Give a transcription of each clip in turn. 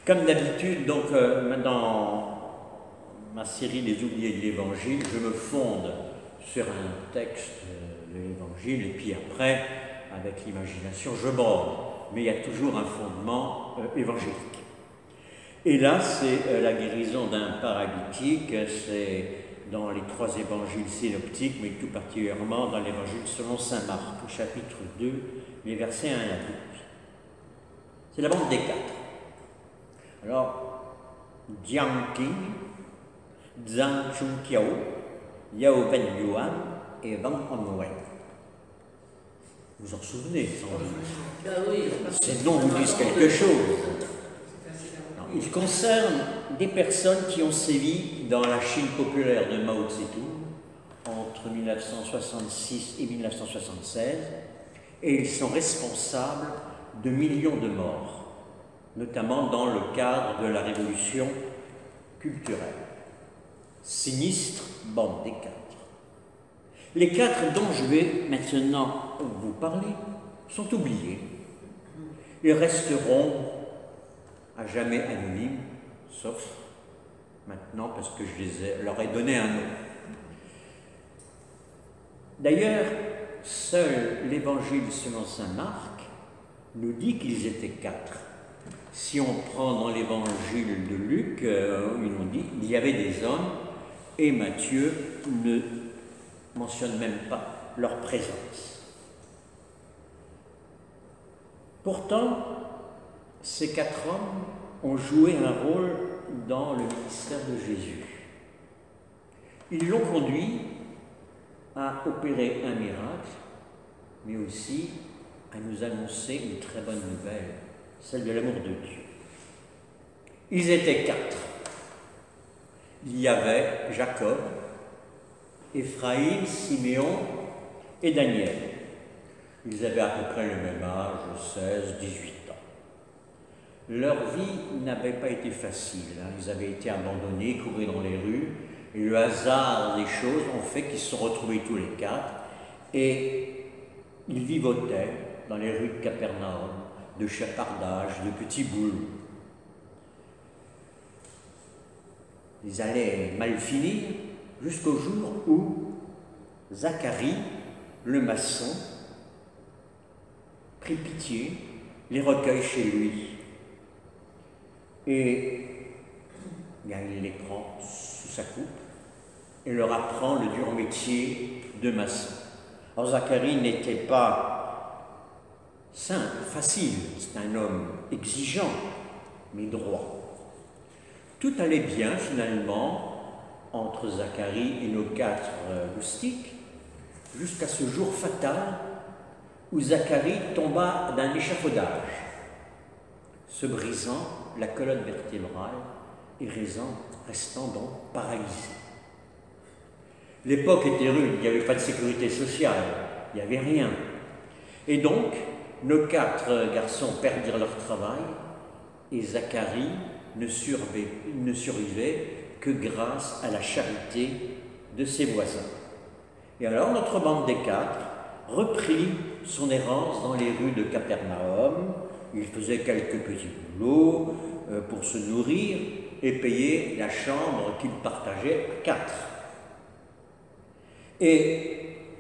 Comme d'habitude, donc, dans ma série des oubliés de l'Évangile, je me fonde sur un texte de l'Évangile et puis après, avec l'imagination, je brode. Mais il y a toujours un fondement évangélique. Et là, c'est la guérison d'un paralytique, c'est dans les trois évangiles synoptiques, mais tout particulièrement dans l'évangile selon saint Marc, au chapitre 2, les versets 1 à 12. C'est la bande des quatre. Alors, Jiang Qing, Zhang Chunqiao, Yao Wen Yuan et Wang Hongwen. Vous en souvenez, sans doute. Ces noms vous disent quelque chose. Ils concernent des personnes qui ont sévi dans la Chine populaire de Mao Tse-tung entre 1966 et 1976, et ils sont responsables de millions de morts, notamment dans le cadre de la révolution culturelle. Sinistre bande des quatre. Les quatre dont je vais maintenant vous parler sont oubliés. Ils resteront à jamais anonymes, sauf maintenant parce que leur ai donné un nom. D'ailleurs, seul l'évangile selon saint Marc nous dit qu'ils étaient quatre. Si on prend dans l'évangile de Luc, ils nous dit qu'il y avait des hommes, et Matthieu ne mentionne même pas leur présence. Pourtant, ces quatre hommes ont joué un rôle dans le ministère de Jésus. Ils l'ont conduit à opérer un miracle, mais aussi à nous annoncer une très bonne nouvelle, celle de l'amour de Dieu. Ils étaient quatre. Il y avait Jacob, Éphraïm, Siméon et Daniel. Ils avaient à peu près le même âge, 16, 18 ans. Leur vie n'avait pas été facile. Ils avaient été abandonnés, courus dans les rues, et le hasard des choses ont fait qu'ils se sont retrouvés tous les quatre, et ils vivotaient dans les rues de Capernaum, de chapardage, de petits boulots. Ils allaient mal finir jusqu'au jour où Zacharie, le maçon, prit pitié, les recueille chez lui. Et bien, il les prend sous sa coupe et leur apprend le dur métier de maçon. Alors Zacharie n'était pas simple, facile, c'est un homme exigeant, mais droit. Tout allait bien finalement entre Zacharie et nos quatre loustiques, jusqu'à ce jour fatal où Zacharie tomba d'un échafaudage, se brisant la colonne vertébrale et restant donc paralysé. L'époque était rude, il n'y avait pas de sécurité sociale, il n'y avait rien. Et donc, nos quatre garçons perdirent leur travail et Zacharie ne survivait que grâce à la charité de ses voisins. Et alors notre bande des quatre reprit son errance dans les rues de Capernaum. Il faisait quelques petits boulots pour se nourrir et payer la chambre qu'ils partageaient à quatre. Et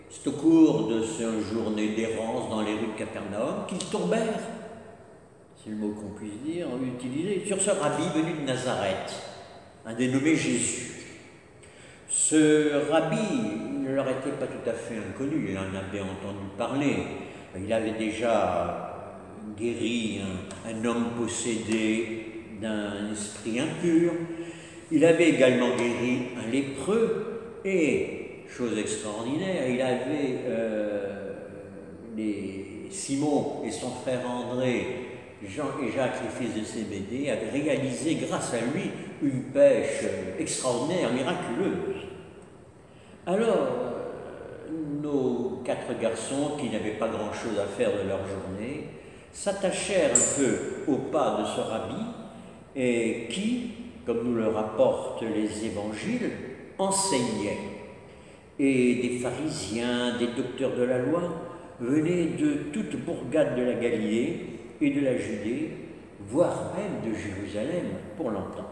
c'est au cours de cette journée d'errance dans les rues de Capernaum qu'ils tombèrent, c'est le mot qu'on puisse dire, utiliser, sur ce rabbi venu de Nazareth, un dénommé Jésus. Ce rabbi ne leur était pas tout à fait inconnu, il en avait entendu parler. Il avait déjà guéri un homme possédé d'un esprit impur. Il avait également guéri un lépreux et, chose extraordinaire, il avait Simon et son frère André, Jean et Jacques, les fils de Zébédée, avaient réalisé grâce à lui une pêche extraordinaire, miraculeuse. Alors, nos quatre garçons, qui n'avaient pas grand-chose à faire de leur journée, s'attachèrent un peu au pas de ce rabbi et qui, comme nous le rapportent les évangiles, enseignait. Et des pharisiens, des docteurs de la loi venaient de toute bourgade de la Galilée et de la Judée voire même de Jérusalem pour longtemps.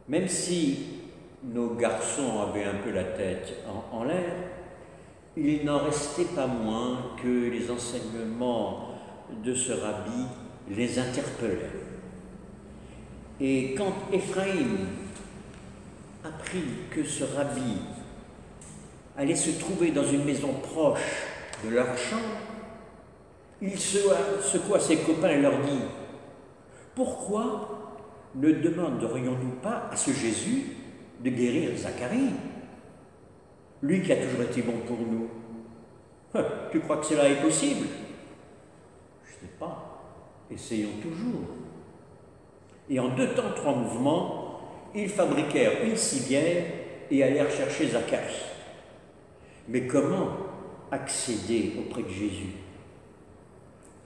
Même si nos garçons avaient un peu la tête en l'air, il n'en restait pas moins que les enseignements de ce rabbi les interpellaient. Et quand Éphraïm apprit que ce rabbi allait se trouver dans une maison proche de leur chambre, il secoua ses copains et leur dit « Pourquoi ne demanderions-nous pas à ce Jésus de guérir Zacharie, lui qui a toujours été bon pour nous? Tu crois que cela est possible? Je ne sais pas, essayons toujours. » Et en 2 temps, 3 mouvements, ils fabriquèrent une civière et allèrent chercher Zacharie. Mais comment accéder auprès de Jésus?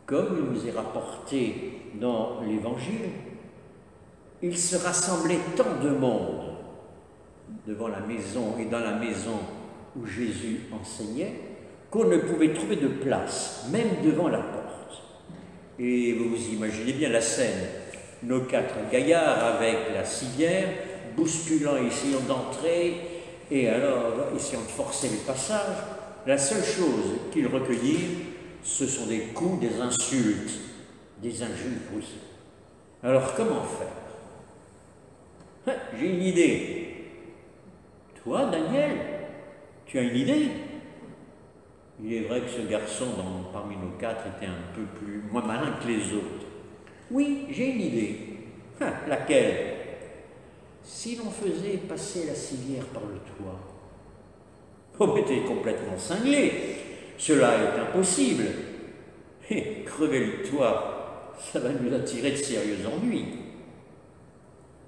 Comme il nous est rapporté dans l'Évangile, il se rassemblait tant de monde devant la maison et dans la maison où Jésus enseignait qu'on ne pouvait trouver de place, même devant la porte. Et vous imaginez bien la scène, nos 4 gaillards avec la civière, bousculant, essayant d'entrer, et alors essayant de forcer le passage. La seule chose qu'ils recueillirent, ce sont des coups, des insultes, des injures, oui. Alors comment faire? J'ai une idée. Toi, Daniel, tu as une idée? Il est vrai que ce garçon, parmi nos 4, était un peu moins malin que les autres. Oui, j'ai une idée. Laquelle? Si l'on faisait passer la civière par le toit. Oh, mais t'es complètement cinglé. Cela est impossible. Et crever le toit, ça va nous attirer de sérieux ennuis.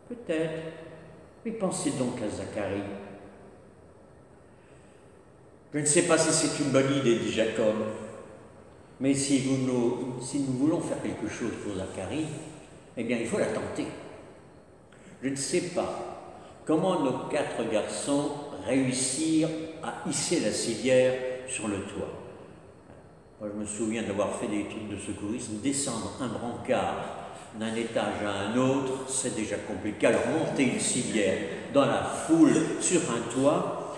Peut-être, mais pensez donc à Zacharie. Je ne sais pas si c'est une bonne idée, dit Jacob, mais si nous voulons faire quelque chose pour Zacharie, eh bien il faut la tenter. Je ne sais pas comment nos 4 garçons réussirent à hisser la civière sur le toit. Moi, je me souviens d'avoir fait des trucs de secourisme, descendre un brancard d'un étage à un autre, c'est déjà compliqué. Alors monter une civière dans la foule sur un toit,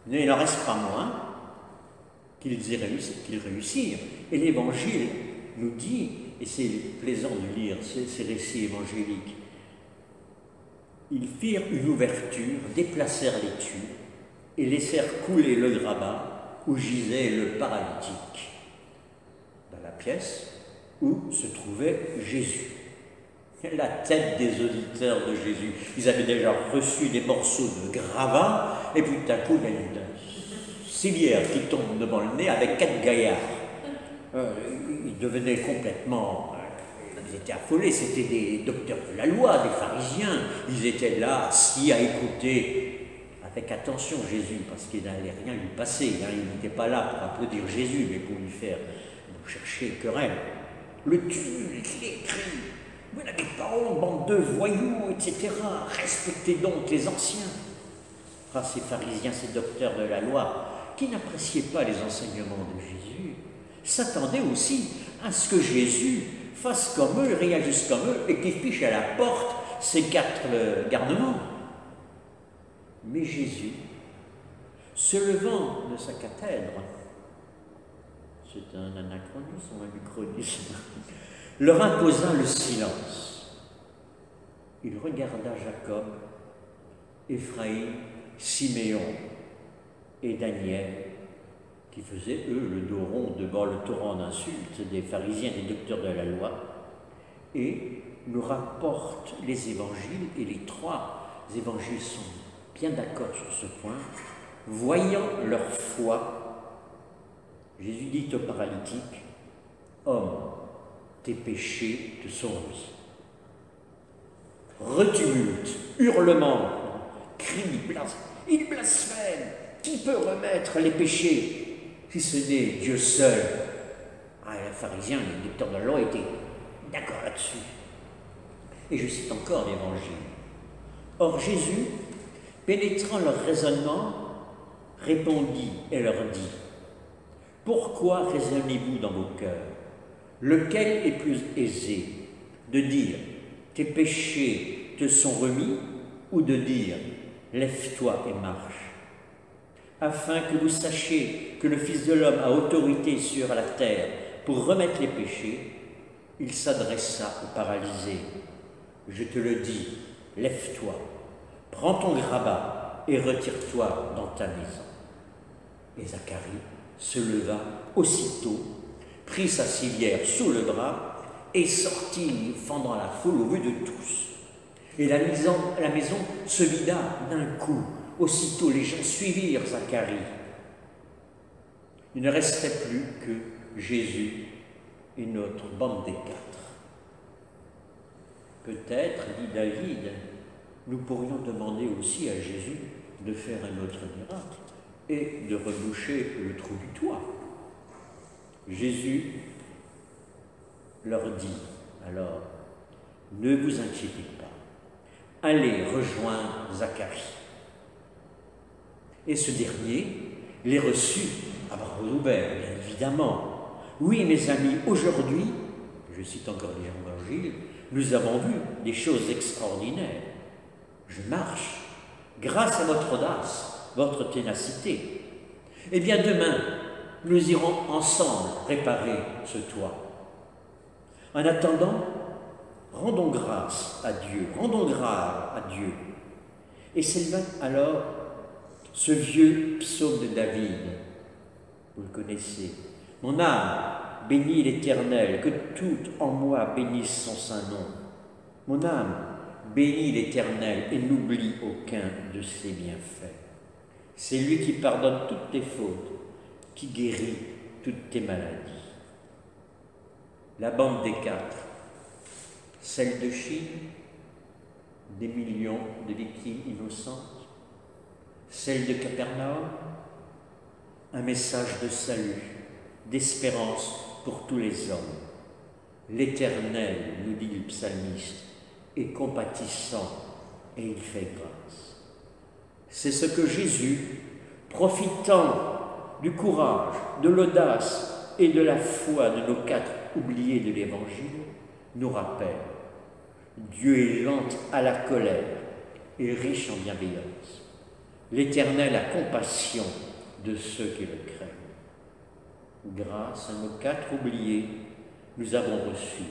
mais il n'en reste pas moins qu'ils réussirent. Et l'Évangile nous dit, et c'est plaisant de lire ces récits évangéliques, ils firent une ouverture, déplacèrent les tubes et laissèrent couler le grabat où gisait le paralytique, dans la pièce où se trouvait Jésus. La tête des auditeurs de Jésus. Ils avaient déjà reçu des morceaux de gravat, et puis tout à coup, il y a une civière qui tombe devant le nez avec 4 gaillards. Ils devenaient complètement... Ils étaient affolés, c'était des docteurs de la loi, des pharisiens. Ils étaient là, assis à écouter avec attention Jésus, parce qu'il n'allait rien lui passer. Il n'était pas là pour applaudir Jésus, mais pour lui faire chercher querelle. Le tumulte, les cris. Vous n'avez pas honte, bande de voyous, etc. Respectez donc les anciens. Ces pharisiens, ces docteurs de la loi, qui n'appréciaient pas les enseignements de Jésus, s'attendaient aussi à ce que Jésus fasse comme eux, réagisse comme eux, et qu'il fiche à la porte ces 4 garnements. Mais Jésus, se levant de sa cathèdre, c'est un anachronisme ou un micronisme, leur imposa le silence. Il regarda Jacob, Éphraïm, Siméon et Daniel, qui faisaient, eux, le dos rond devant le torrent d'insultes des pharisiens et des docteurs de la loi, et nous rapporte les évangiles, et les 3 évangiles sont bien d'accord sur ce point. Voyant leur foi, Jésus dit au paralytique, « Homme, tes péchés te sont remis. » Retumulte, hurlement, cris, il blasphème. Qui peut remettre les péchés si ce n'est Dieu seul? Les pharisiens, les docteurs de la loi étaient d'accord là-dessus. Et je cite encore l'Évangile. Or Jésus, pénétrant leur raisonnement, répondit et leur dit, « Pourquoi raisonnez-vous dans vos cœurs? Lequel est plus aisé, de dire « tes péchés te sont remis » ou de dire « lève-toi et marche » afin que vous sachiez que le Fils de l'homme a autorité sur la terre pour remettre les péchés, il s'adressa au paralysé. « Je te le dis, lève-toi, prends ton grabat et retire-toi dans ta maison. » Et Zacharie se leva aussitôt, prit sa civière sous le bras et sortit, fendant la foule au vu de tous. Et la maison se vida d'un coup. Aussitôt les gens suivirent Zacharie. Il ne restait plus que Jésus et notre bande des quatre. Peut-être, dit David, nous pourrions demander aussi à Jésus de faire un autre miracle et de reboucher le trou du toit. Jésus leur dit alors, ne vous inquiétez pas, allez rejoindre Zacharie. Et ce dernier les reçut à bras ouverts, bien évidemment. Oui, mes amis, aujourd'hui, je cite encore l'Évangile, nous avons vu des choses extraordinaires. Je marche grâce à votre audace, votre ténacité. Eh bien, demain, nous irons ensemble réparer ce toit. En attendant, rendons grâce à Dieu, rendons grâce à Dieu. Et s'éleva alors ce vieux psaume de David, vous le connaissez. Mon âme bénit l'Éternel, que tout en moi bénisse son saint nom. Mon âme bénit l'Éternel et n'oublie aucun de ses bienfaits. C'est lui qui pardonne toutes tes fautes, qui guérit toutes tes maladies. La bande des quatre, celle de Chine, des millions de victimes innocentes, celle de Capernaum, un message de salut, d'espérance pour tous les hommes. L'Éternel, nous dit le psalmiste, est compatissant et il fait grâce. C'est ce que Jésus, profitant du courage, de l'audace et de la foi de nos quatre oubliés de l'Évangile, nous rappelle. Dieu est lent à la colère et riche en bienveillance. L'Éternel a compassion de ceux qui le craignent. Grâce à nos quatre oubliés, nous avons reçu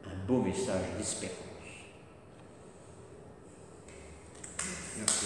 un beau message d'espérance. Merci.